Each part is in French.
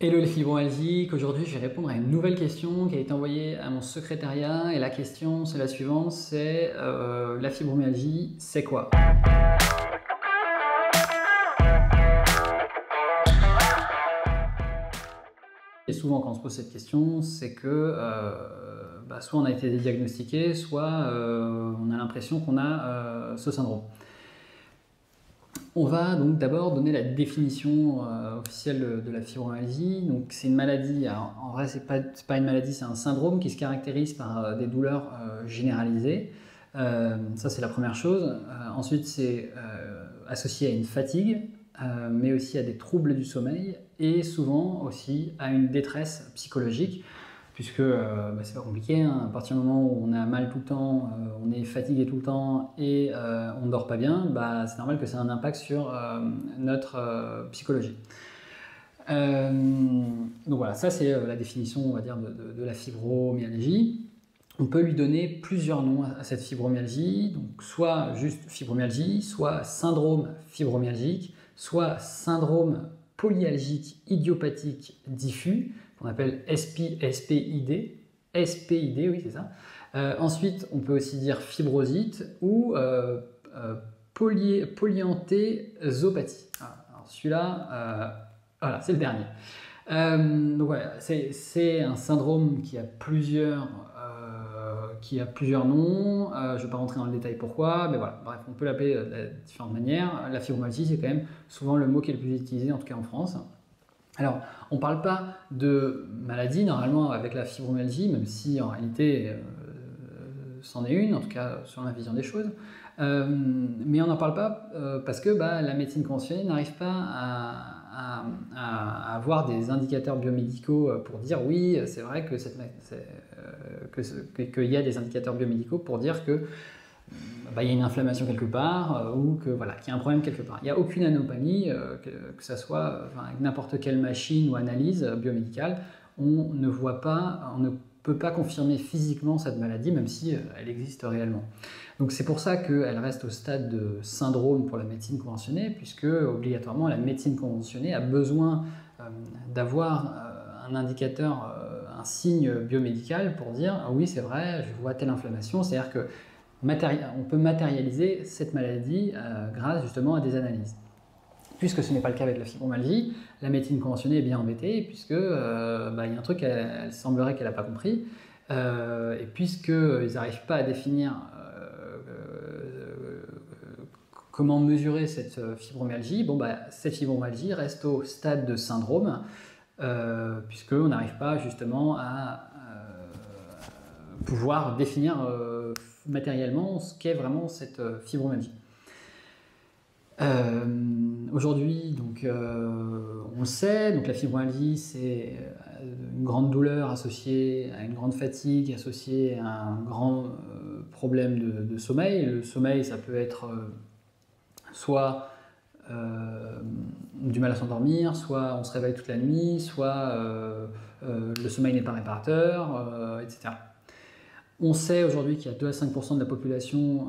Hello les fibromyalgiques, aujourd'hui je vais répondre à une nouvelle question qui a été envoyée à mon secrétariat et la question c'est la suivante, c'est la fibromyalgie, c'est quoi? Et souvent quand on se pose cette question, c'est que soit on a été diagnostiqué, soit on a l'impression qu'on a ce syndrome. On va donc d'abord donner la définition officielle de la fibromyalgie. Donc c'est une maladie, alors, en vrai c'est pas une maladie, c'est un syndrome qui se caractérise par des douleurs généralisées. Ça c'est la première chose. Ensuite c'est associé à une fatigue, mais aussi à des troubles du sommeil et souvent aussi à une détresse psychologique. Puisque c'est pas compliqué, hein. À partir du moment où on a mal tout le temps, on est fatigué tout le temps et on ne dort pas bien, c'est normal que ça ait un impact sur notre psychologie. Donc voilà, ça c'est la définition, on va dire, de la fibromyalgie. On peut lui donner plusieurs noms à cette fibromyalgie, donc soit juste fibromyalgie, soit syndrome fibromyalgique, soit syndrome polyalgique idiopathique diffus, qu'on appelle SPID, oui c'est ça. Ensuite, on peut aussi dire fibrosite ou polyantésopathie. Alors celui-là, voilà, c'est le dernier. Donc voilà, c'est un syndrome qui a plusieurs noms. Je ne vais pas rentrer dans le détail pourquoi, mais voilà, bref, on peut l'appeler de différentes manières. La fibromyalgie, c'est quand même souvent le mot qui est le plus utilisé, en tout cas en France. Alors, on ne parle pas de maladie normalement avec la fibromyalgie, même si en réalité c'en est une, en tout cas sur ma vision des choses. Mais on n'en parle pas parce que la médecine conventionnelle n'arrive pas à avoir des indicateurs biomédicaux pour dire oui, c'est vrai que qu'il y a des indicateurs biomédicaux pour dire que il y a une inflammation quelque part ou que voilà, qu'il y a un problème quelque part. Il n'y a aucune anomalie, que ça soit avec n'importe quelle machine ou analyse biomédicale, on ne peut pas confirmer physiquement cette maladie, même si elle existe réellement. Donc c'est pour ça qu'elle reste au stade de syndrome pour la médecine conventionnée, puisque obligatoirement la médecine conventionnée a besoin d'avoir un indicateur, un signe biomédical pour dire ah oui c'est vrai, je vois telle inflammation, c'est-à-dire que on peut matérialiser cette maladie grâce justement à des analyses. Puisque ce n'est pas le cas avec la fibromyalgie, la médecine conventionnée est bien embêtée, puisque y a un truc elle semblerait qu'elle n'a pas compris, et puisqu'ils n'arrivent pas à définir comment mesurer cette fibromyalgie, cette fibromyalgie reste au stade de syndrome, puisqu'on n'arrive pas justement à pouvoir définir matériellement ce qu'est vraiment cette fibromyalgie. Aujourd'hui, donc, on le sait, donc la fibromyalgie, c'est une grande douleur associée à une grande fatigue, associée à un grand problème de sommeil. Le sommeil, ça peut être soit du mal à s'endormir, soit on se réveille toute la nuit, soit le sommeil n'est pas réparateur, etc. On sait aujourd'hui qu'il y a 2 à 5% de la population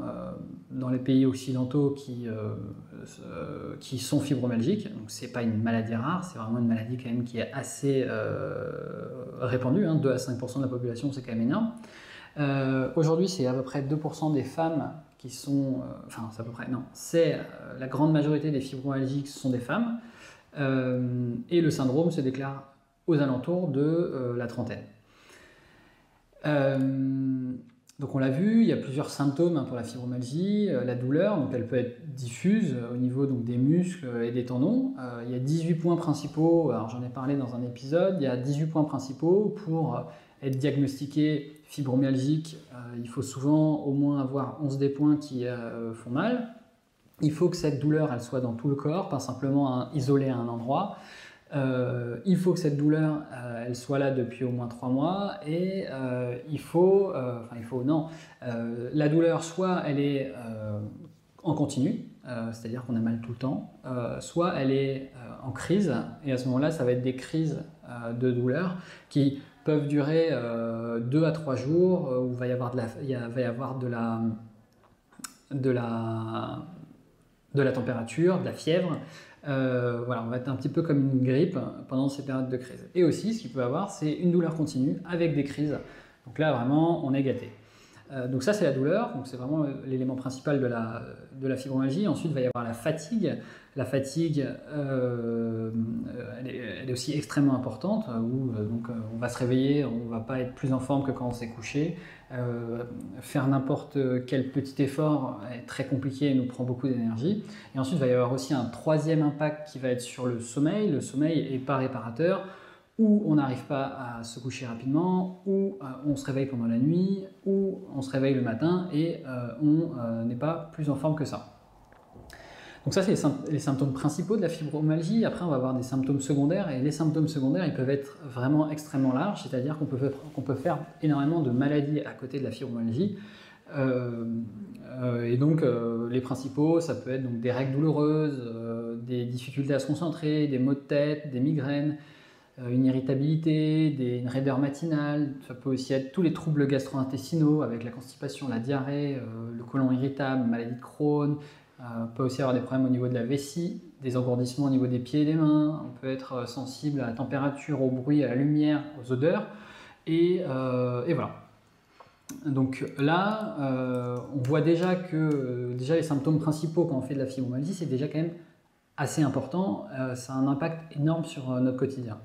dans les pays occidentaux qui sont fibromyalgiques. Donc c'est pas une maladie rare, c'est vraiment une maladie quand même qui est assez répandue. 2 à 5% de la population, c'est quand même énorme. Aujourd'hui, c'est à peu près 2% des femmes qui sont... c'est à peu près... Non, c'est la grande majorité des fibromyalgiques sont des femmes. Et le syndrome se déclare aux alentours de la trentaine. Donc on l'a vu, il y a plusieurs symptômes pour la fibromyalgie. La douleur, donc elle peut être diffuse au niveau donc, des muscles et des tendons. Il y a 18 points principaux, alors j'en ai parlé dans un épisode, il y a 18 points principaux pour être diagnostiqué fibromyalgique. Il faut souvent au moins avoir 11 des points qui font mal. Il faut que cette douleur elle soit dans tout le corps, pas simplement isolée à un endroit. Il faut que cette douleur elle soit là depuis au moins 3 mois et la douleur soit elle est en continu, c'est-à-dire qu'on a mal tout le temps, soit elle est en crise et à ce moment-là ça va être des crises de douleur qui peuvent durer 2 à 3 jours où il va y avoir de la température, de la fièvre, Voilà, on va être un petit peu comme une grippe pendant ces périodes de crise. Et aussi, ce qu'il peut avoir, c'est une douleur continue avec des crises. Donc là, vraiment, on est gâté. Donc ça, c'est la douleur, donc c'est vraiment l'élément principal de la fibromyalgie. Ensuite, il va y avoir la fatigue. La fatigue, elle est aussi extrêmement importante, où donc, on va se réveiller, on ne va pas être plus en forme que quand on s'est couché. Faire n'importe quel petit effort est très compliqué et nous prend beaucoup d'énergie. Et ensuite, il va y avoir aussi un troisième impact qui va être sur le sommeil. Le sommeil n'est pas réparateur, ou on n'arrive pas à se coucher rapidement, ou on se réveille pendant la nuit, ou on se réveille le matin et on n'est pas plus en forme que ça. Donc ça, c'est les symptômes principaux de la fibromyalgie. Après, on va avoir des symptômes secondaires, et les symptômes secondaires, ils peuvent être vraiment extrêmement larges, c'est-à-dire qu'on peut faire énormément de maladies à côté de la fibromyalgie. Et donc, les principaux, ça peut être donc, des règles douloureuses, des difficultés à se concentrer, des maux de tête, des migraines, une irritabilité, une raideur matinale. Ça peut aussi être tous les troubles gastro-intestinaux avec la constipation, la diarrhée, le côlon irritable, maladie de Crohn. On peut aussi avoir des problèmes au niveau de la vessie, des engourdissements au niveau des pieds et des mains. On peut être sensible à la température, au bruit, à la lumière, aux odeurs. Et voilà. Donc là, on voit déjà que les symptômes principaux quand on fait de la fibromyalgie, c'est déjà quand même assez important. Ça a un impact énorme sur notre quotidien.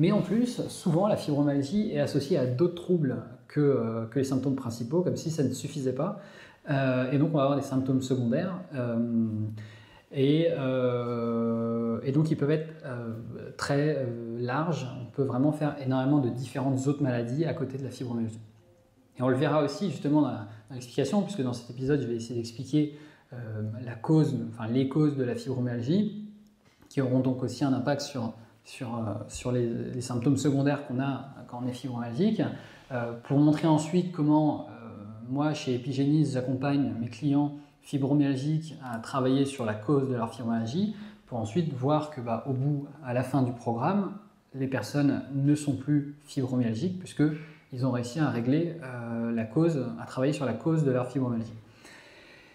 Mais en plus, souvent, la fibromyalgie est associée à d'autres troubles que les symptômes principaux, comme si ça ne suffisait pas. Et donc, on va avoir des symptômes secondaires. Et donc, ils peuvent être très larges. On peut vraiment faire énormément de différentes autres maladies à côté de la fibromyalgie. Et on le verra aussi justement dans l'explication, puisque dans cet épisode, je vais essayer d'expliquer les causes de la fibromyalgie, qui auront donc aussi un impact sur les symptômes secondaires qu'on a quand on est fibromyalgique, pour montrer ensuite comment moi, chez Epigenis, j'accompagne mes clients fibromyalgiques à travailler sur la cause de leur fibromyalgie, pour ensuite voir que à la fin du programme, les personnes ne sont plus fibromyalgiques, puisqu'ils ont réussi à régler à travailler sur la cause de leur fibromyalgie.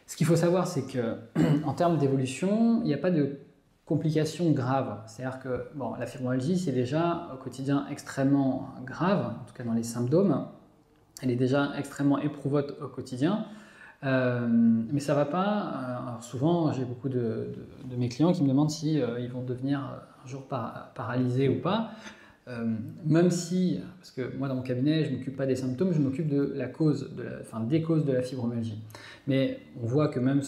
Ce qu'il faut savoir, c'est qu'en termes d'évolution, il n'y a pas de complications graves. C'est-à-dire que la fibromyalgie, c'est déjà au quotidien extrêmement grave, en tout cas dans les symptômes. Elle est déjà extrêmement éprouvante au quotidien, mais ça ne va pas. Alors souvent, j'ai beaucoup de mes clients qui me demandent si ils vont devenir un jour paralysés ou pas. Même si, parce que moi dans mon cabinet, je ne m'occupe pas des symptômes, je m'occupe de des causes de la fibromyalgie. Mais on voit que même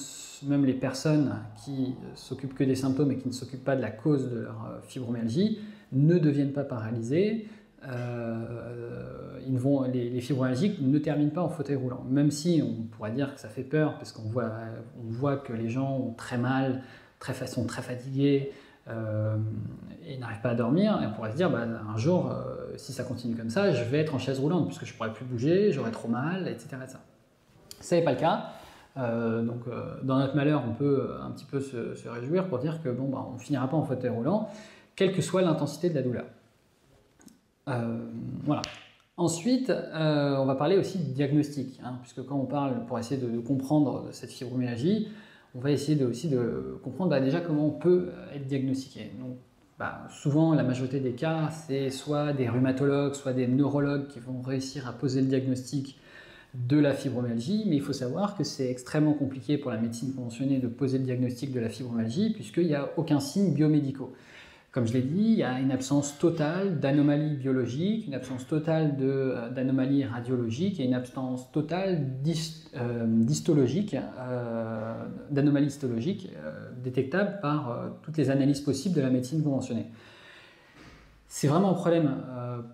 les personnes qui s'occupent que des symptômes et qui ne s'occupent pas de la cause de leur fibromyalgie ne deviennent pas paralysées. Les fibromyalgiques ne terminent pas en fauteuil roulant, même si on pourrait dire que ça fait peur, parce qu'on voit que les gens ont très mal, sont très fatigués, et n'arrivent pas à dormir, et on pourrait se dire un jour, si ça continue comme ça, je vais être en chaise roulante, puisque je ne pourrai plus bouger, j'aurai trop mal, etc. Ça n'est pas le cas. Dans notre malheur, on peut un petit peu se réjouir pour dire que on ne finira pas en fauteuil roulant, quelle que soit l'intensité de la douleur. Voilà. Ensuite, on va parler aussi de diagnostic, puisque quand on parle, pour essayer de comprendre cette fibromyalgie, on va essayer aussi de comprendre déjà comment on peut être diagnostiqué. Donc, souvent, la majorité des cas, c'est soit des rhumatologues, soit des neurologues qui vont réussir à poser le diagnostic de la fibromyalgie, mais il faut savoir que c'est extrêmement compliqué pour la médecine conventionnée de poser le diagnostic de la fibromyalgie, puisqu'il n'y a aucun signe biomédicaux. Comme je l'ai dit, il y a une absence totale d'anomalies biologiques, une absence totale d'anomalies radiologiques et une absence totale d'histologiques, d'anomalies histologiques détectables par toutes les analyses possibles de la médecine conventionnée. C'est vraiment un problème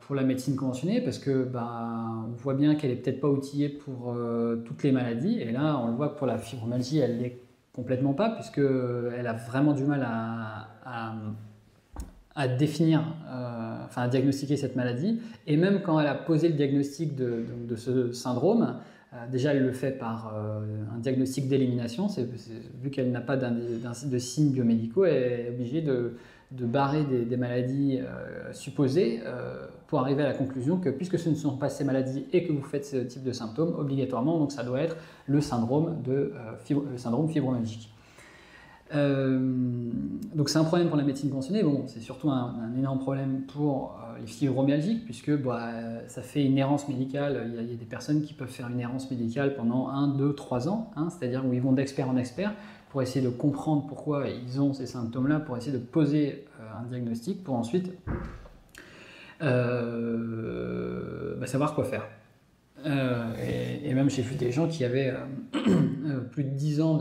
pour la médecine conventionnée, parce que on voit bien qu'elle n'est peut-être pas outillée pour toutes les maladies, et là on le voit que pour la fibromyalgie elle ne l'est complètement pas, puisqu'elle a vraiment du mal à définir, à diagnostiquer cette maladie. Et même quand elle a posé le diagnostic de ce syndrome, déjà elle le fait par un diagnostic d'élimination, vu qu'elle n'a pas de signes biomédicaux, elle est obligée de barrer des maladies supposées pour arriver à la conclusion que puisque ce ne sont pas ces maladies et que vous faites ce type de symptômes, obligatoirement, donc ça doit être le syndrome fibromyalgique. Donc c'est un problème pour la médecine conventionnée, bon, c'est surtout un énorme problème pour les fibromyalgiques, puisque ça fait une errance médicale. Il y a des personnes qui peuvent faire une errance médicale pendant 1, 2, 3 ans, hein, c'est-à-dire où ils vont d'expert en expert pour essayer de comprendre pourquoi ils ont ces symptômes-là, pour essayer de poser un diagnostic, pour ensuite savoir quoi faire. Et même j'ai vu des gens qui avaient plus de 10 ans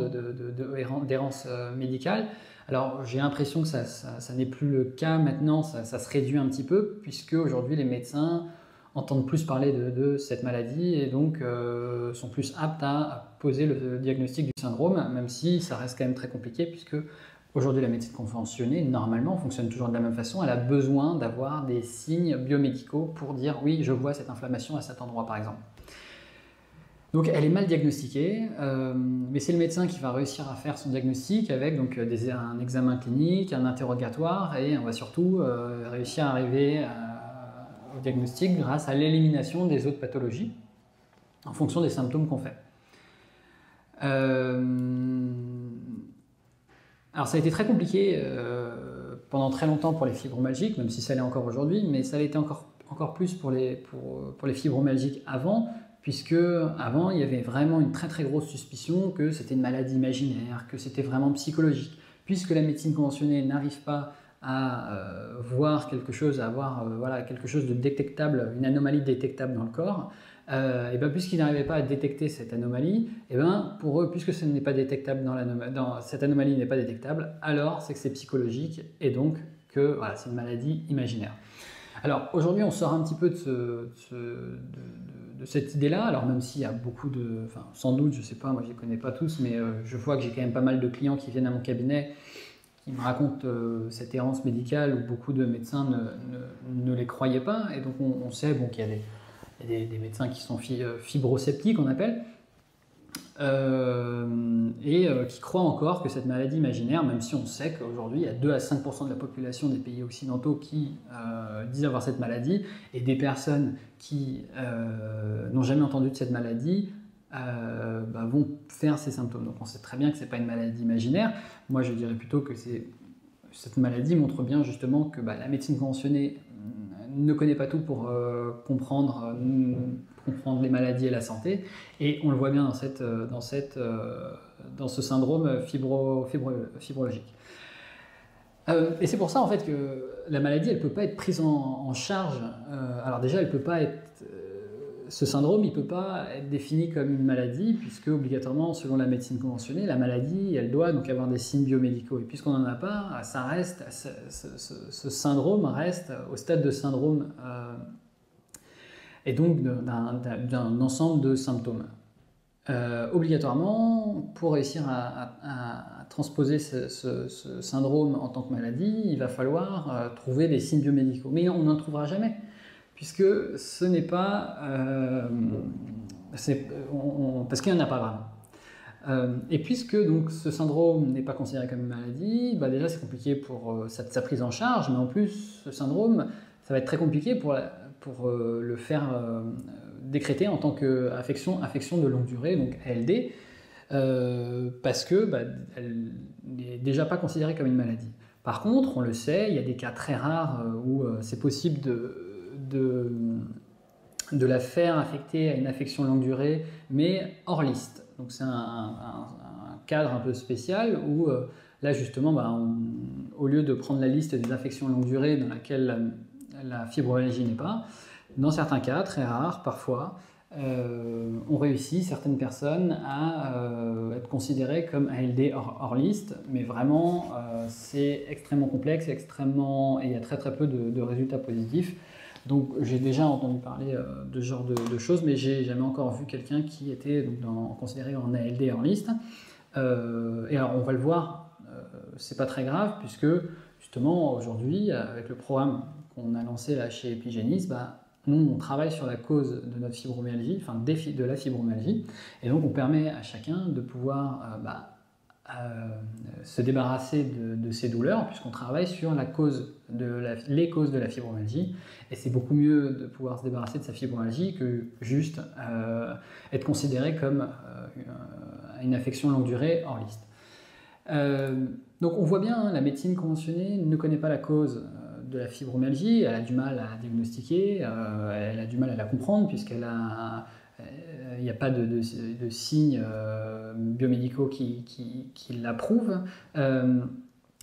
d'errance médicale. Alors j'ai l'impression que ça n'est plus le cas maintenant, ça se réduit un petit peu, puisque aujourd'hui les médecins entendent plus parler de cette maladie et donc sont plus aptes à poser le diagnostic du syndrome, même si ça reste quand même très compliqué, puisque aujourd'hui la médecine conventionnée, normalement, fonctionne toujours de la même façon. Elle a besoin d'avoir des signes biomédicaux pour dire « oui, je vois cette inflammation à cet endroit » par exemple. Donc elle est mal diagnostiquée, mais c'est le médecin qui va réussir à faire son diagnostic avec donc, un examen clinique, un interrogatoire, et on va surtout réussir à arriver au diagnostic grâce à l'élimination des autres pathologies en fonction des symptômes qu'on fait. Alors ça a été très compliqué pendant très longtemps pour les fibromyalgiques, même si ça l'est encore aujourd'hui, mais ça l'était encore plus pour les fibromyalgiques avant, puisque avant il y avait vraiment une très très grosse suspicion que c'était une maladie imaginaire, que c'était vraiment psychologique. Puisque la médecine conventionnée n'arrive pas à voir quelque chose, à avoir quelque chose de détectable, une anomalie détectable dans le corps, et ben puisqu'ils n'arrivaient pas à détecter cette anomalie, et ben pour eux, puisque ce n'est pas détectable cette anomalie n'est pas détectable, alors c'est que c'est psychologique et donc que voilà, c'est une maladie imaginaire. Alors aujourd'hui, on sort un petit peu de cette idée-là. Alors même s'il y a beaucoup sans doute, je sais pas, moi je les connais pas tous, mais je vois que j'ai quand même pas mal de clients qui viennent à mon cabinet qui me racontent cette errance médicale où beaucoup de médecins ne les croyaient pas, et donc on sait qu'il y a des médecins qui sont fibrosceptiques, on appelle, qui croient encore que cette maladie imaginaire, même si on sait qu'aujourd'hui il y a 2 à 5% de la population des pays occidentaux qui disent avoir cette maladie, et des personnes qui n'ont jamais entendu de cette maladie vont faire ces symptômes. Donc on sait très bien que ce n'est pas une maladie imaginaire. Moi je dirais plutôt que cette maladie montre bien justement que la médecine conventionnée ne connaît pas tout pour comprendre les maladies et la santé, et on le voit bien dans ce syndrome fibrologique. Et c'est pour ça en fait que la maladie, elle peut pas être prise en charge. Alors déjà, elle peut pas être ce syndrome, il ne peut pas être défini comme une maladie, puisque obligatoirement, selon la médecine conventionnée, la maladie, elle doit donc avoir des signes biomédicaux. Et puisqu'on n'en a pas, ce syndrome reste au stade de syndrome, et donc d'un ensemble de symptômes. Obligatoirement, pour réussir à transposer ce syndrome en tant que maladie, il va falloir trouver des signes biomédicaux. Mais on n'en trouvera jamais, puisque ce n'est pas... parce qu'il n'y en a pas vraiment. Et puisque donc, ce syndrome n'est pas considéré comme une maladie, déjà c'est compliqué pour sa prise en charge, mais en plus ce syndrome, ça va être très compliqué pour le faire décréter en tant qu'affection de longue durée, donc ALD, parce qu'elle n'est déjà pas considérée comme une maladie. Par contre, on le sait, il y a des cas très rares où c'est possible de la faire affecter à une affection longue durée, mais hors liste. Donc c'est un cadre un peu spécial où là justement, au lieu de prendre la liste des affections longue durée dans laquelle la fibromyalgie n'est pas, dans certains cas, très rares parfois, on réussit, certaines personnes, à être considérées comme ALD hors liste, mais vraiment c'est extrêmement complexe, et il y a très très peu de résultats positifs. Donc j'ai déjà entendu parler de ce genre de choses, mais j'ai jamais encore vu quelqu'un qui était considéré en ALD hors liste. Et alors on va le voir, c'est pas très grave, puisque justement aujourd'hui, avec le programme qu'on a lancé là chez Epigenis, nous on travaille sur la cause de notre fibromyalgie, enfin de la fibromyalgie, et donc on permet à chacun de pouvoir se débarrasser de ces douleurs, puisqu'on travaille sur les causes de la fibromyalgie, et c'est beaucoup mieux de pouvoir se débarrasser de sa fibromyalgie que juste être considéré comme une affection longue durée hors liste. Donc on voit bien, hein, la médecine conventionnée ne connaît pas la cause de la fibromyalgie, elle a du mal à la diagnostiquer, elle a du mal à la comprendre puisqu'elle a... il n'y a pas de signes biomédicaux qui l'approuvent.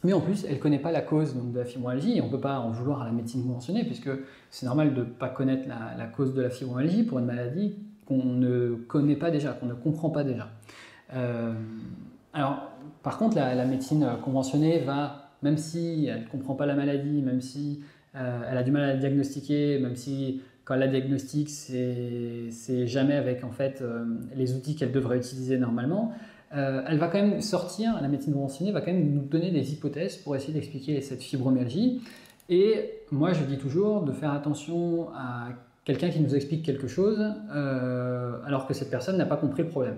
Mais en plus, elle ne connaît pas la cause donc, de la fibromyalgie, et on ne peut pas en vouloir à la médecine conventionnée, puisque c'est normal de ne pas connaître la cause de la fibromyalgie pour une maladie qu'on ne connaît pas déjà, qu'on ne comprend pas déjà. Alors, par contre, la médecine conventionnée va, même si elle ne comprend pas la maladie, même si elle a du mal à la diagnostiquer, même si quand elle la diagnostique, c'est jamais avec en fait, les outils qu'elle devrait utiliser normalement, elle va quand même sortir, la médecine conventionnée va quand même nous donner des hypothèses pour essayer d'expliquer cette fibromyalgie. Et moi, je dis toujours de faire attention à quelqu'un qui nous explique quelque chose alors que cette personne n'a pas compris le problème.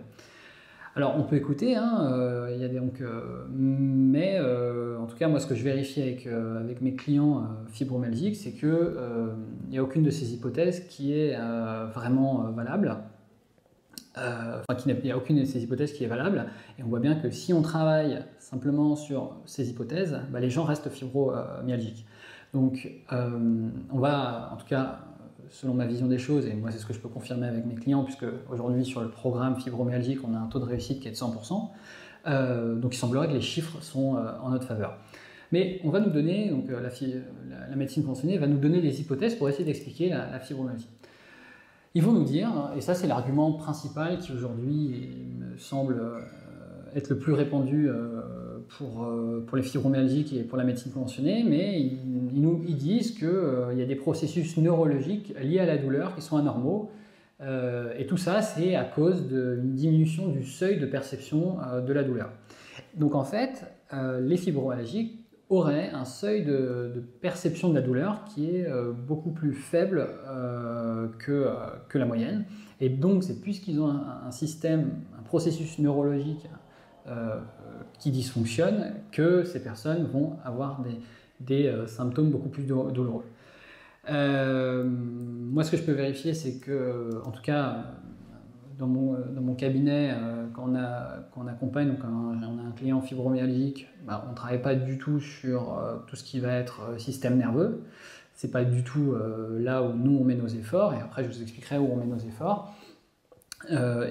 Alors, on peut écouter, hein, y a donc, mais en tout cas, moi, ce que je vérifie avec mes clients fibromyalgiques, c'est qu'il n'y a aucune de ces hypothèses qui est vraiment valable. Il n'y a aucune de ces hypothèses qui est valable, et on voit bien que si on travaille simplement sur ces hypothèses, bah, les gens restent fibromyalgiques. Donc on va, en tout cas, selon ma vision des choses, et moi c'est ce que je peux confirmer avec mes clients, puisque aujourd'hui sur le programme fibromyalgique, on a un taux de réussite qui est de 100%, donc il semblerait que les chiffres sont en notre faveur. Mais on va nous donner, donc la médecine conventionnée va nous donner des hypothèses pour essayer d'expliquer la fibromyalgie. Ils vont nous dire, et ça c'est l'argument principal qui aujourd'hui me semble être le plus répandu pour les fibromyalgiques et pour la médecine conventionnée, mais ils disent qu'il y a des processus neurologiques liés à la douleur qui sont anormaux, et tout ça c'est à cause d'une diminution du seuil de perception de la douleur. Donc en fait, les fibromyalgiques aurait un seuil de perception de la douleur qui est beaucoup plus faible que la moyenne. Et donc, c'est puisqu'ils ont un système, un processus neurologique qui dysfonctionne, que ces personnes vont avoir des symptômes beaucoup plus douloureux. Moi, ce que je peux vérifier, c'est que, en tout cas, dans mon cabinet, quand on accompagne, donc on a un client fibromyalgique, bah, on ne travaille pas du tout sur tout ce qui va être système nerveux. Ce n'est pas du tout là où nous on met nos efforts, et après je vous expliquerai où on met nos efforts.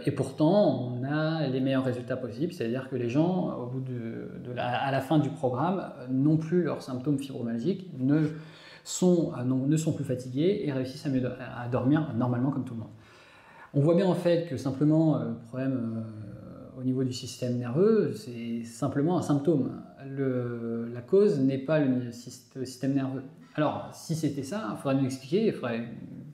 Et pourtant, on a les meilleurs résultats possibles, c'est-à-dire que les gens, au bout à la fin du programme, n'ont plus leurs symptômes fibromyalgiques, ne sont plus fatigués et réussissent à dormir normalement comme tout le monde. On voit bien en fait que simplement le problème au niveau du système nerveux, c'est simplement un symptôme. La cause n'est pas le système nerveux. Alors, si c'était ça, il faudrait nous expliquer,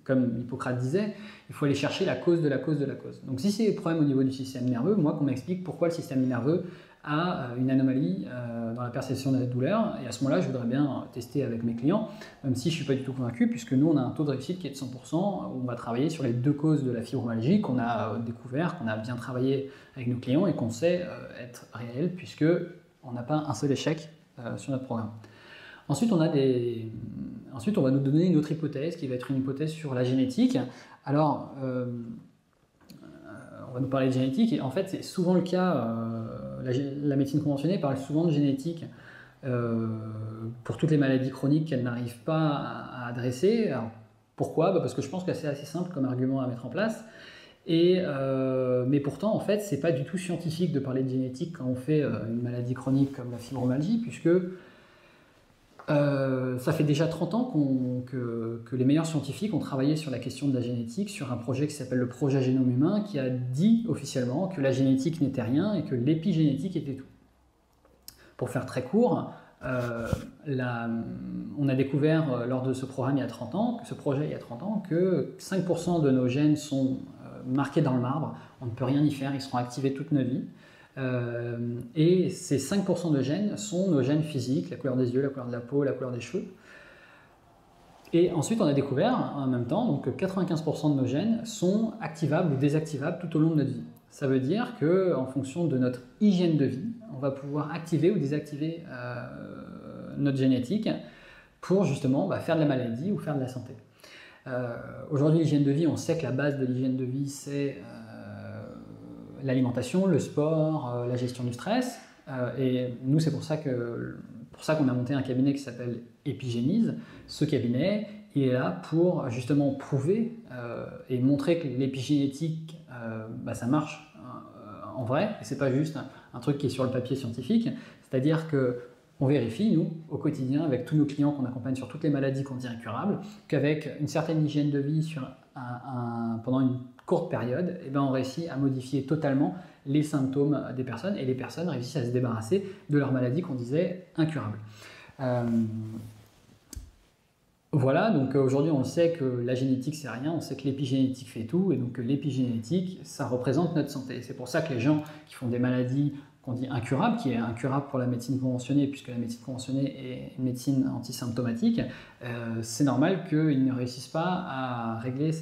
comme Hippocrate disait, il faut aller chercher la cause de la cause de la cause. Donc si c'est le problème au niveau du système nerveux, moi qu'on m'explique pourquoi le système nerveux a une anomalie dans la perception de la douleur, et à ce moment-là, je voudrais bien tester avec mes clients, même si je ne suis pas du tout convaincu, puisque nous, on a un taux de réussite qui est de 100%, où on va travailler sur les deux causes de la fibromyalgie qu'on a découvert, qu'on a bien travaillé avec nos clients et qu'on sait être réel, puisque on n'a pas un seul échec sur notre programme. Ensuite, on va nous donner une autre hypothèse, qui va être une hypothèse sur la génétique. Alors, on va nous parler de génétique, et en fait, c'est souvent le cas, la médecine conventionnée parle souvent de génétique pour toutes les maladies chroniques qu'elle n'arrive pas à adresser. Alors, pourquoi ? Parce que je pense que c'est assez simple comme argument à mettre en place. Mais pourtant, en fait, c'est pas du tout scientifique de parler de génétique quand on fait une maladie chronique comme la fibromyalgie, puisque ça fait déjà 30 ans que les meilleurs scientifiques ont travaillé sur la question de la génétique, sur un projet qui s'appelle le projet Génome Humain, qui a dit officiellement que la génétique n'était rien et que l'épigénétique était tout. Pour faire très court, on a découvert lors de ce programme il y a 30 ans, que 5% de nos gènes sont marqués dans le marbre, on ne peut rien y faire, ils seront activés toute notre vie. Et ces 5% de gènes sont nos gènes physiques, la couleur des yeux, la couleur de la peau, la couleur des cheveux. Et ensuite, on a découvert en même temps donc, que 95% de nos gènes sont activables ou désactivables tout au long de notre vie. Ça veut dire qu'en fonction de notre hygiène de vie, on va pouvoir activer ou désactiver notre génétique pour justement faire de la maladie ou faire de la santé. Aujourd'hui, l'hygiène de vie, on sait que la base de l'hygiène de vie, c'est l'alimentation, le sport, la gestion du stress. Et nous, c'est pour ça qu'on a monté un cabinet qui s'appelle Epigénise. Ce cabinet, il est là pour justement prouver et montrer que l'épigénétique, ça marche en vrai, et c'est pas juste un truc qui est sur le papier scientifique. C'est-à-dire que on vérifie, nous, au quotidien, avec tous nos clients qu'on accompagne sur toutes les maladies qu'on dit incurables, qu'avec une certaine hygiène de vie pendant une courte période, on réussit à modifier totalement les symptômes des personnes, et les personnes réussissent à se débarrasser de leurs maladies qu'on disait incurables. Voilà, donc aujourd'hui on sait que la génétique c'est rien, on sait que l'épigénétique fait tout, et donc l'épigénétique ça représente notre santé. C'est pour ça que les gens qui font des maladies qu'on dit incurables, qui est incurable pour la médecine conventionnée, puisque la médecine conventionnée est une médecine antisymptomatique, c'est normal qu'ils ne réussissent pas à régler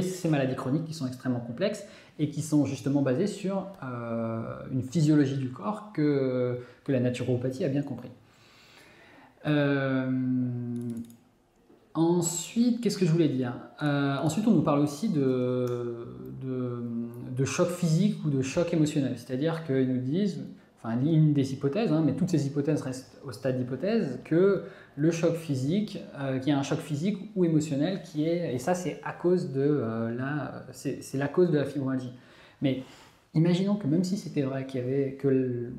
ces maladies chroniques qui sont extrêmement complexes et qui sont justement basées sur une physiologie du corps que la naturopathie a bien compris. Ensuite, qu'est-ce que je voulais dire? Ensuite, on nous parle aussi de choc physique ou de choc émotionnel. C'est-à-dire qu'ils nous disent, enfin, une des hypothèses, mais toutes ces hypothèses restent au stade d'hypothèse, que le choc physique, qu'il y a un choc physique ou émotionnel qui est, et ça c'est à cause de c'est la cause de la fibromyalgie. Mais imaginons que même si c'était vrai qu'il y avait que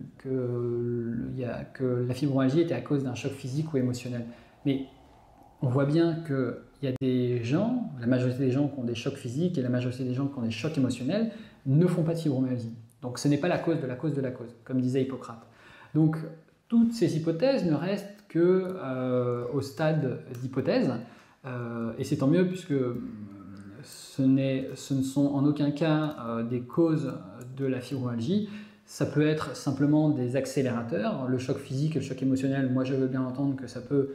la fibromyalgie était à cause d'un choc physique ou émotionnel, mais on voit bien qu'il y a des gens, la majorité des gens qui ont des chocs physiques et la majorité des gens qui ont des chocs émotionnels ne font pas de fibromyalgie. Donc ce n'est pas la cause de la cause de la cause, comme disait Hippocrate. Donc toutes ces hypothèses ne restent qu'au stade d'hypothèse, et c'est tant mieux puisque ce ne sont en aucun cas des causes de la fibromyalgie. Ça peut être simplement des accélérateurs, le choc physique et le choc émotionnel. Moi je veux bien entendre que ça peut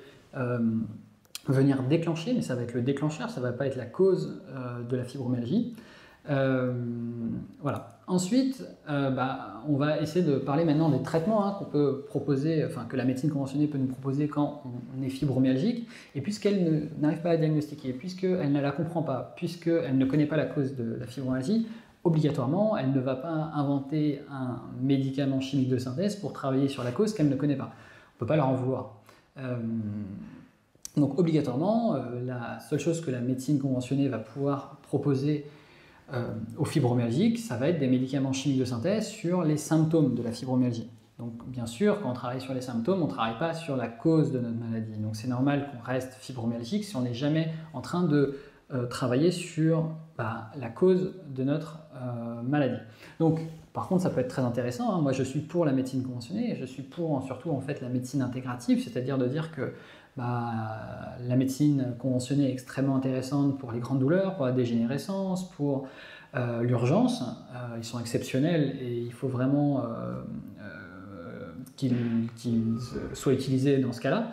venir déclencher, mais ça va être le déclencheur, ça ne va pas être la cause de la fibromyalgie. Voilà. Ensuite, on va essayer de parler maintenant des traitements qu'on peut proposer, que la médecine conventionnée peut nous proposer quand on est fibromyalgique, et puisqu'elle n'arrive pas à diagnostiquer, puisqu'elle ne la comprend pas, puisqu'elle ne connaît pas la cause de la fibromyalgie, obligatoirement, elle ne va pas inventer un médicament chimique de synthèse pour travailler sur la cause qu'elle ne connaît pas. On ne peut pas leur en vouloir. Donc obligatoirement, la seule chose que la médecine conventionnée va pouvoir proposer aux fibromyalgiques, ça va être des médicaments chimiques de synthèse sur les symptômes de la fibromyalgie. Donc bien sûr, quand on travaille sur les symptômes, on ne travaille pas sur la cause de notre maladie. Donc c'est normal qu'on reste fibromyalgique si on n'est jamais en train de travailler sur la cause de notre maladie. Donc par contre, ça peut être très intéressant. Moi, je suis pour la médecine conventionnée et je suis pour surtout en fait la médecine intégrative, c'est-à-dire de dire que la médecine conventionnée est extrêmement intéressante pour les grandes douleurs, pour la dégénérescence, pour l'urgence. Ils sont exceptionnels et il faut vraiment qu'ils soient utilisés dans ce cas-là.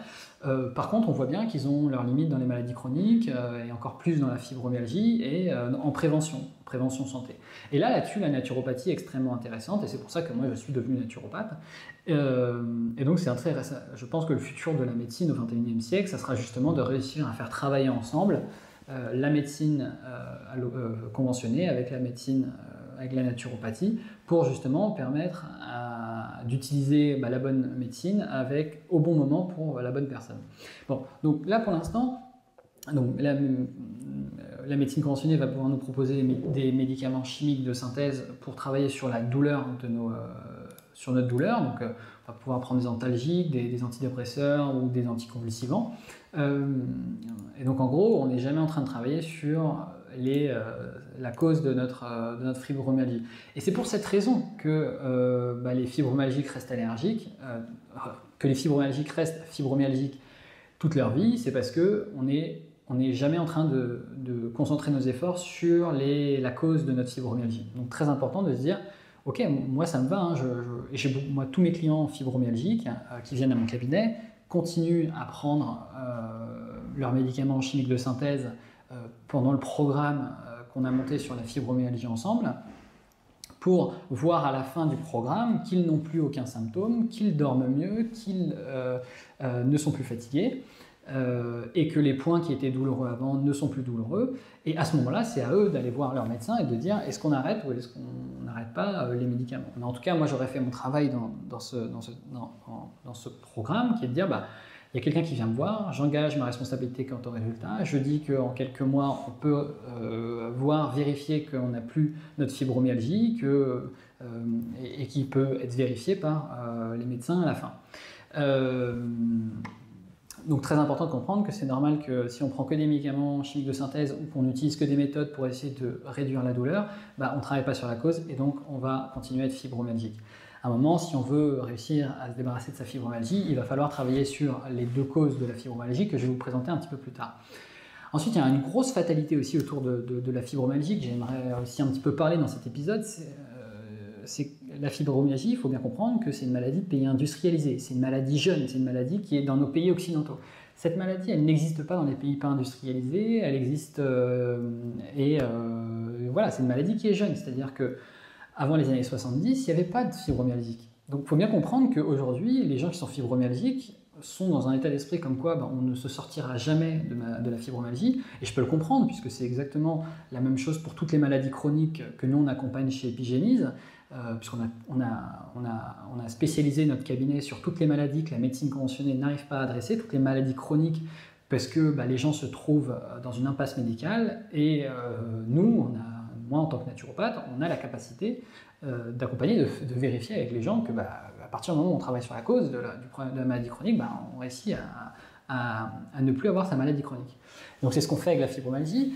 Par contre, on voit bien qu'ils ont leurs limites dans les maladies chroniques et encore plus dans la fibromyalgie et en prévention santé. Et là-dessus, la naturopathie est extrêmement intéressante et c'est pour ça que moi je suis devenu naturopathe. Et donc je pense que le futur de la médecine au XXIe siècle, ça sera justement de réussir à faire travailler ensemble la médecine conventionnée avec la médecine, avec la naturopathie, pour justement permettre d'utiliser la bonne médecine au bon moment pour la bonne personne. Bon, donc là pour l'instant, la médecine conventionnée va pouvoir nous proposer des médicaments chimiques de synthèse pour travailler sur la douleur sur notre douleur. Donc on va pouvoir prendre des antalgiques, des antidépresseurs ou des anticonvulsivants. Et donc en gros, on n'est jamais en train de travailler sur la cause de notre fibromyalgie. Et c'est pour cette raison que les fibromyalgiques restent allergiques, que les fibromyalgiques restent fibromyalgiques toute leur vie, c'est parce qu'on n'est jamais en train de concentrer nos efforts sur la cause de notre fibromyalgie. Donc très important de se dire, ok, moi ça me va, moi tous mes clients fibromyalgiques qui viennent à mon cabinet continuent à prendre leurs médicaments chimiques de synthèse pendant le programme qu'on a monté sur la fibromyalgie ensemble, pour voir à la fin du programme qu'ils n'ont plus aucun symptôme, qu'ils dorment mieux, qu'ils ne sont plus fatigués. et que les points qui étaient douloureux avant ne sont plus douloureux. Et à ce moment-là, c'est à eux d'aller voir leur médecin et de dire est-ce qu'on arrête ou est-ce qu'on n'arrête pas les médicaments. Mais en tout cas, moi j'aurais fait mon travail dans ce programme qui est de dire il y a quelqu'un qui vient me voir, j'engage ma responsabilité quant au résultat, je dis qu'en quelques mois, on peut vérifier qu'on n'a plus notre fibromyalgie et qui peut être vérifié par les médecins à la fin. Donc très important de comprendre que c'est normal que si on prend que des médicaments chimiques de synthèse ou qu'on n'utilise que des méthodes pour essayer de réduire la douleur, on ne travaille pas sur la cause et donc on va continuer à être fibromyalgique. À un moment, si on veut réussir à se débarrasser de sa fibromyalgie, il va falloir travailler sur les deux causes de la fibromyalgie que je vais vous présenter un petit peu plus tard. Ensuite, il y a une grosse fatalité aussi autour de la fibromyalgie que j'aimerais aussi un petit peu parler dans cet épisode. C'est la fibromyalgie, il faut bien comprendre que c'est une maladie de pays industrialisés, c'est une maladie jeune, c'est une maladie qui est dans nos pays occidentaux. Cette maladie, elle n'existe pas dans les pays pas industrialisés, elle existe voilà, c'est une maladie qui est jeune, c'est-à-dire que avant les années 70, il n'y avait pas de fibromyalgique. Donc il faut bien comprendre qu'aujourd'hui, les gens qui sont fibromyalgiques sont dans un état d'esprit comme quoi on ne se sortira jamais de la fibromyalgie, et je peux le comprendre puisque c'est exactement la même chose pour toutes les maladies chroniques que nous on accompagne chez Epigénese, puisqu'on a spécialisé notre cabinet sur toutes les maladies que la médecine conventionnelle n'arrive pas à adresser, toutes les maladies chroniques, parce que les gens se trouvent dans une impasse médicale, et nous, moi en tant que naturopathe, on a la capacité d'accompagner, de vérifier avec les gens que à partir du moment où on travaille sur la cause du problème de la maladie chronique, on réussit à ne plus avoir sa maladie chronique. Donc c'est ce qu'on fait avec la fibromyalgie,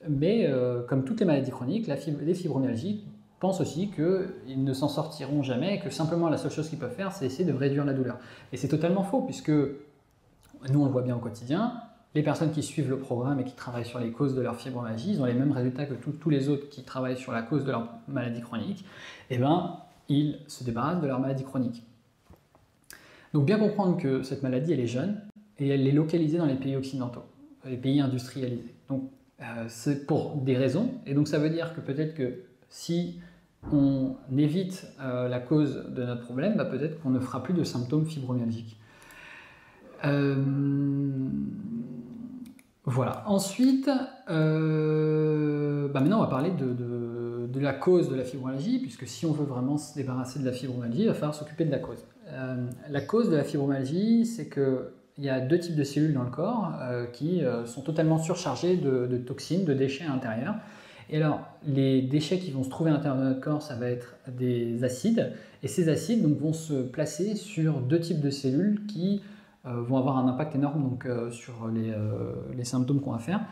mais comme toutes les maladies chroniques, les fibromyalgiques pensent aussi qu'ils ne s'en sortiront jamais et que simplement la seule chose qu'ils peuvent faire, c'est essayer de réduire la douleur. Et c'est totalement faux, puisque nous on le voit bien au quotidien, les personnes qui suivent le programme et qui travaillent sur les causes de leur fibromyalgie, ils ont les mêmes résultats que tous les autres qui travaillent sur la cause de leur maladie chronique, ils se débarrassent de leur maladie chronique. Donc bien comprendre que cette maladie, elle est jeune et elle est localisée dans les pays occidentaux, les pays industrialisés. Donc c'est pour des raisons, et donc ça veut dire que peut-être que si on évite la cause de notre problème, peut-être qu'on ne fera plus de symptômes fibromyalgiques. Voilà. Ensuite, maintenant on va parler de la cause de la fibromyalgie, puisque si on veut vraiment se débarrasser de la fibromyalgie, il va falloir s'occuper de la cause. La cause de la fibromyalgie, c'est qu'il y a deux types de cellules dans le corps qui sont totalement surchargées de toxines, de déchets à l'intérieur. Et alors, les déchets qui vont se trouver à l'intérieur de notre corps, ça va être des acides, et ces acides vont se placer sur deux types de cellules qui vont avoir un impact énorme sur les symptômes qu'on va faire.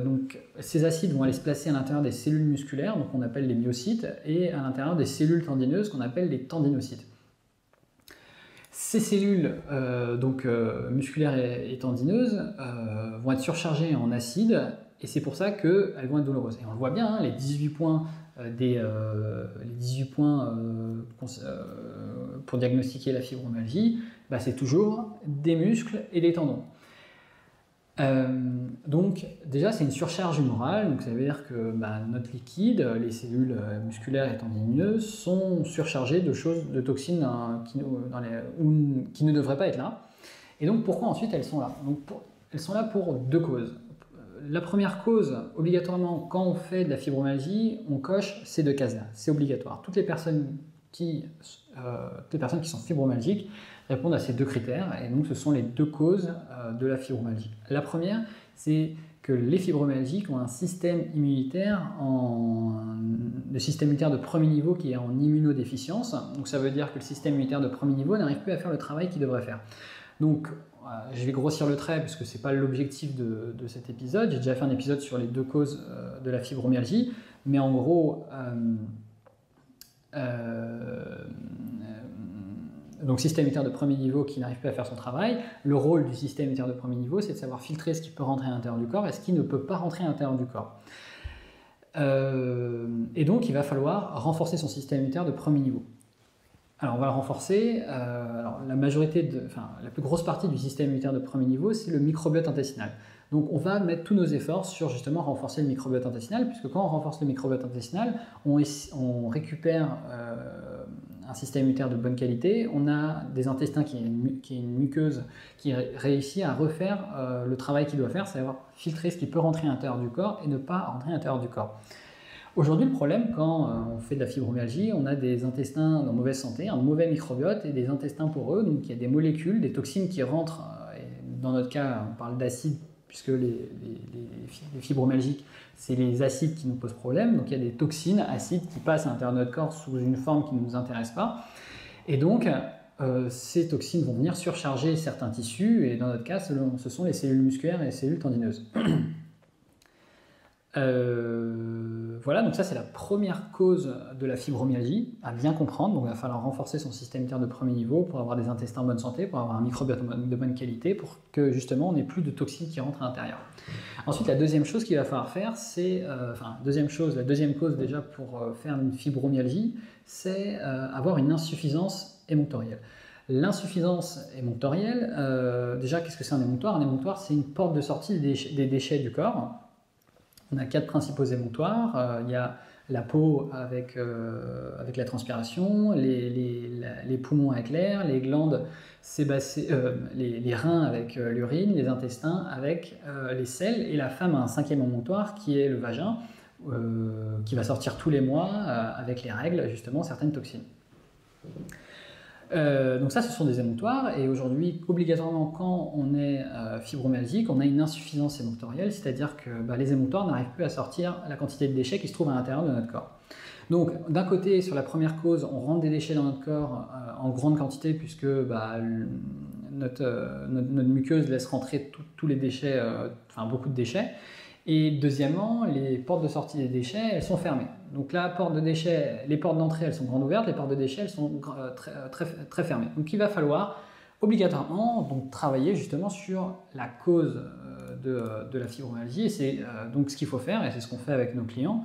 Donc, ces acides vont aller se placer à l'intérieur des cellules musculaires, donc on appelle les myocytes, et à l'intérieur des cellules tendineuses qu'on appelle les tendinocytes. Ces cellules musculaires et tendineuses vont être surchargées en acides, et c'est pour ça qu'elles vont être douloureuses. Et on le voit bien, les 18 points, pour diagnostiquer la fibromyalgie, c'est toujours des muscles et des tendons. Donc déjà c'est une surcharge humorale, donc ça veut dire que notre liquide, les cellules musculaires et tendineuses sont surchargées de toxines qui ne devraient pas être là. Et donc pourquoi ensuite elles sont là? Elles sont là pour deux causes. La première cause, obligatoirement, quand on fait de la fibromyalgie, on coche ces deux cases-là, c'est obligatoire. Toutes les personnes qui sont fibromyalgiques répondent à ces deux critères, et donc ce sont les deux causes de la fibromyalgie. La première, c'est que les fibromyalgiques ont un système immunitaire, le système immunitaire de premier niveau qui est en immunodéficience, donc ça veut dire que le système immunitaire de premier niveau n'arrive plus à faire le travail qu'il devrait faire. Donc, je vais grossir le trait puisque ce n'est pas l'objectif de cet épisode. J'ai déjà fait un épisode sur les deux causes de la fibromyalgie, mais en gros, donc système immunitaire de premier niveau qui n'arrive plus à faire son travail. Le rôle du système immunitaire de premier niveau, c'est de savoir filtrer ce qui peut rentrer à l'intérieur du corps et ce qui ne peut pas rentrer à l'intérieur du corps. Et donc, il va falloir renforcer son système immunitaire de premier niveau. Alors on va le renforcer, la plus grosse partie du système immunitaire de premier niveau, c'est le microbiote intestinal. Donc on va mettre tous nos efforts sur justement renforcer le microbiote intestinal, puisque quand on renforce le microbiote intestinal, on récupère un système immunitaire de bonne qualité, on a des intestins qui est une muqueuse qui réussit à refaire le travail qu'il doit faire, c'est-à-dire filtrer ce qui peut rentrer à l'intérieur du corps et ne pas rentrer à l'intérieur du corps. Aujourd'hui, le problème, quand on fait de la fibromyalgie, on a des intestins en mauvaise santé, un mauvais microbiote et des intestins poreux, donc il y a des molécules, des toxines qui rentrent, et dans notre cas, on parle d'acide, puisque les fibromyalgiques, c'est les acides qui nous posent problème, donc il y a des toxines, acides qui passent à l'intérieur de notre corps sous une forme qui ne nous intéresse pas, et donc ces toxines vont venir surcharger certains tissus, et dans notre cas, ce sont les cellules musculaires et les cellules tendineuses. Voilà, donc ça c'est la première cause de la fibromyalgie à bien comprendre. Donc il va falloir renforcer son système immunitaire de premier niveau pour avoir des intestins en bonne santé, pour avoir un microbiote de bonne qualité, pour que justement on n'ait plus de toxines qui rentrent à l'intérieur. Ensuite, la deuxième chose qu'il va falloir faire, c'est, la deuxième cause déjà pour faire une fibromyalgie, c'est avoir une insuffisance émonctorielle. L'insuffisance émonctorielle, déjà qu'est-ce que c'est un émonctoire? Un émonctoire, c'est une porte de sortie des déchets du corps. On a 4 principaux émonctoires. Il y a la peau avec la transpiration, les poumons avec l'air, les glandes sébacées, les reins avec l'urine, les intestins avec les selles, et la femme a un 5e émonctoire qui est le vagin, qui va sortir tous les mois avec les règles, justement, certaines toxines. Donc ça, ce sont des émonctoires, et aujourd'hui, obligatoirement, quand on est fibromyalgique, on a une insuffisance émonctorielle, c'est-à-dire que les émonctoires n'arrivent plus à sortir la quantité de déchets qui se trouvent à l'intérieur de notre corps. Donc, d'un côté, sur la première cause, on rentre des déchets dans notre corps en grande quantité, puisque notre muqueuse laisse rentrer tous les déchets, beaucoup de déchets. Et deuxièmement, les portes de sortie des déchets, elles sont fermées. Donc la porte de déchets, les portes d'entrée, elles sont grandes ouvertes, les portes de déchets, elles sont très fermées. Donc il va falloir obligatoirement travailler justement sur la cause de la fibromyalgie. Et c'est donc ce qu'il faut faire, et c'est ce qu'on fait avec nos clients.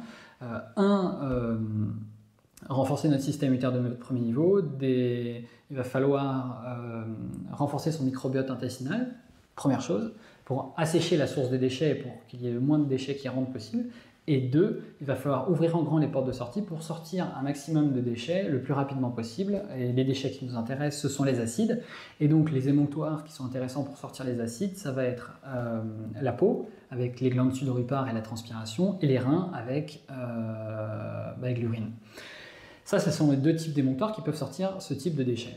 Renforcer notre système immunitaire de notre premier niveau. Il va falloir renforcer son microbiote intestinal, première chose, pour assécher la source des déchets et pour qu'il y ait le moins de déchets qui rentrent possible. Et 2, il va falloir ouvrir en grand les portes de sortie pour sortir un maximum de déchets le plus rapidement possible. Et les déchets qui nous intéressent, ce sont les acides. Et donc les émonctoires qui sont intéressants pour sortir les acides, ça va être la peau, avec les glandes sudoripares et la transpiration, et les reins avec l'urine. Ça, ce sont les 2 types d'émonctoires qui peuvent sortir ce type de déchets.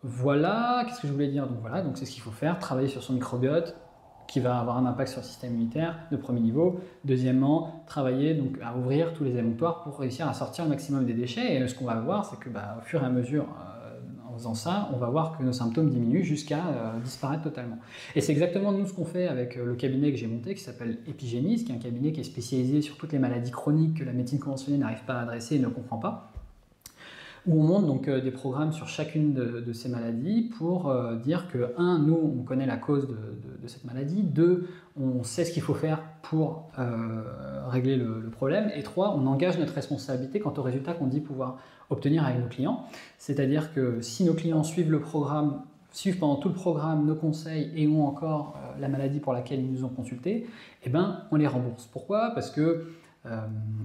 Voilà, qu'est-ce que je voulais dire? Donc voilà, donc c'est ce qu'il faut faire, travailler sur son microbiote, qui va avoir un impact sur le système immunitaire de premier niveau. Deuxièmement, travailler donc à ouvrir tous les émonctoires pour réussir à sortir le maximum des déchets. Et ce qu'on va voir, c'est que au fur et à mesure, en faisant ça, on va voir que nos symptômes diminuent jusqu'à disparaître totalement. Et c'est exactement nous ce qu'on fait avec le cabinet que j'ai monté, qui s'appelle Epigénis, qui est un cabinet qui est spécialisé sur toutes les maladies chroniques que la médecine conventionnelle n'arrive pas à adresser et ne comprend pas, où on monte donc des programmes sur chacune de ces maladies pour dire que, 1, nous, on connaît la cause de cette maladie, 2, on sait ce qu'il faut faire pour régler le problème, et 3, on engage notre responsabilité quant aux résultats qu'on dit pouvoir obtenir avec nos clients. C'est-à-dire que si nos clients suivent le programme, suivent pendant tout le programme nos conseils et ont encore la maladie pour laquelle ils nous ont consultés, eh ben, on les rembourse. Pourquoi? Parce que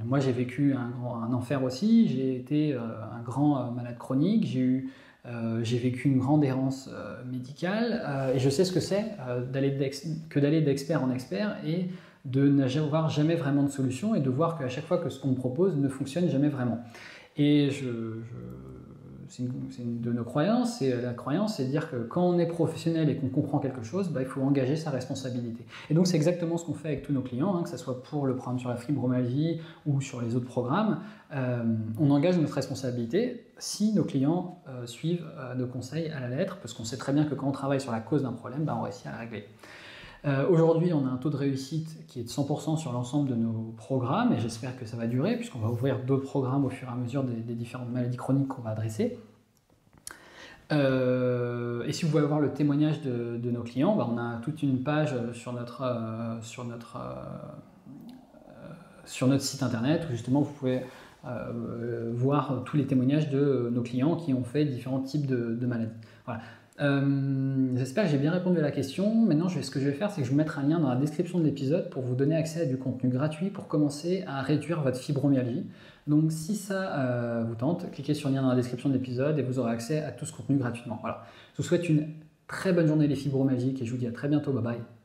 moi j'ai vécu un enfer aussi, j'ai été un grand malade chronique, j'ai vécu une grande errance médicale et je sais ce que c'est d'aller d'expert en expert et de n'avoir jamais vraiment de solution et de voir qu'à chaque fois que ce qu'on me propose ne fonctionne jamais vraiment. Et c'est une de nos croyances, et la croyance c'est de dire que quand on est professionnel et qu'on comprend quelque chose, il faut engager sa responsabilité. Et donc c'est exactement ce qu'on fait avec tous nos clients, que ce soit pour le programme sur la fibromyalgie ou sur les autres programmes, on engage notre responsabilité si nos clients suivent nos conseils à la lettre, parce qu'on sait très bien que quand on travaille sur la cause d'un problème, on réussit à le régler. Aujourd'hui, on a un taux de réussite qui est de 100% sur l'ensemble de nos programmes et j'espère que ça va durer puisqu'on va ouvrir d'autres programmes au fur et à mesure des différentes maladies chroniques qu'on va adresser. Et si vous voulez voir le témoignage de nos clients, on a toute une page sur notre site internet où justement vous pouvez voir tous les témoignages de nos clients qui ont fait différents types de maladies. Voilà. J'espère que j'ai bien répondu à la question. Maintenant, ce que je vais faire, c'est que je vais mettre un lien dans la description de l'épisode pour vous donner accès à du contenu gratuit pour commencer à réduire votre fibromyalgie. Donc si ça vous tente, cliquez sur le lien dans la description de l'épisode et vous aurez accès à tout ce contenu gratuitement. Voilà. Je vous souhaite une très bonne journée les fibromyalgiques et je vous dis à très bientôt. Bye bye.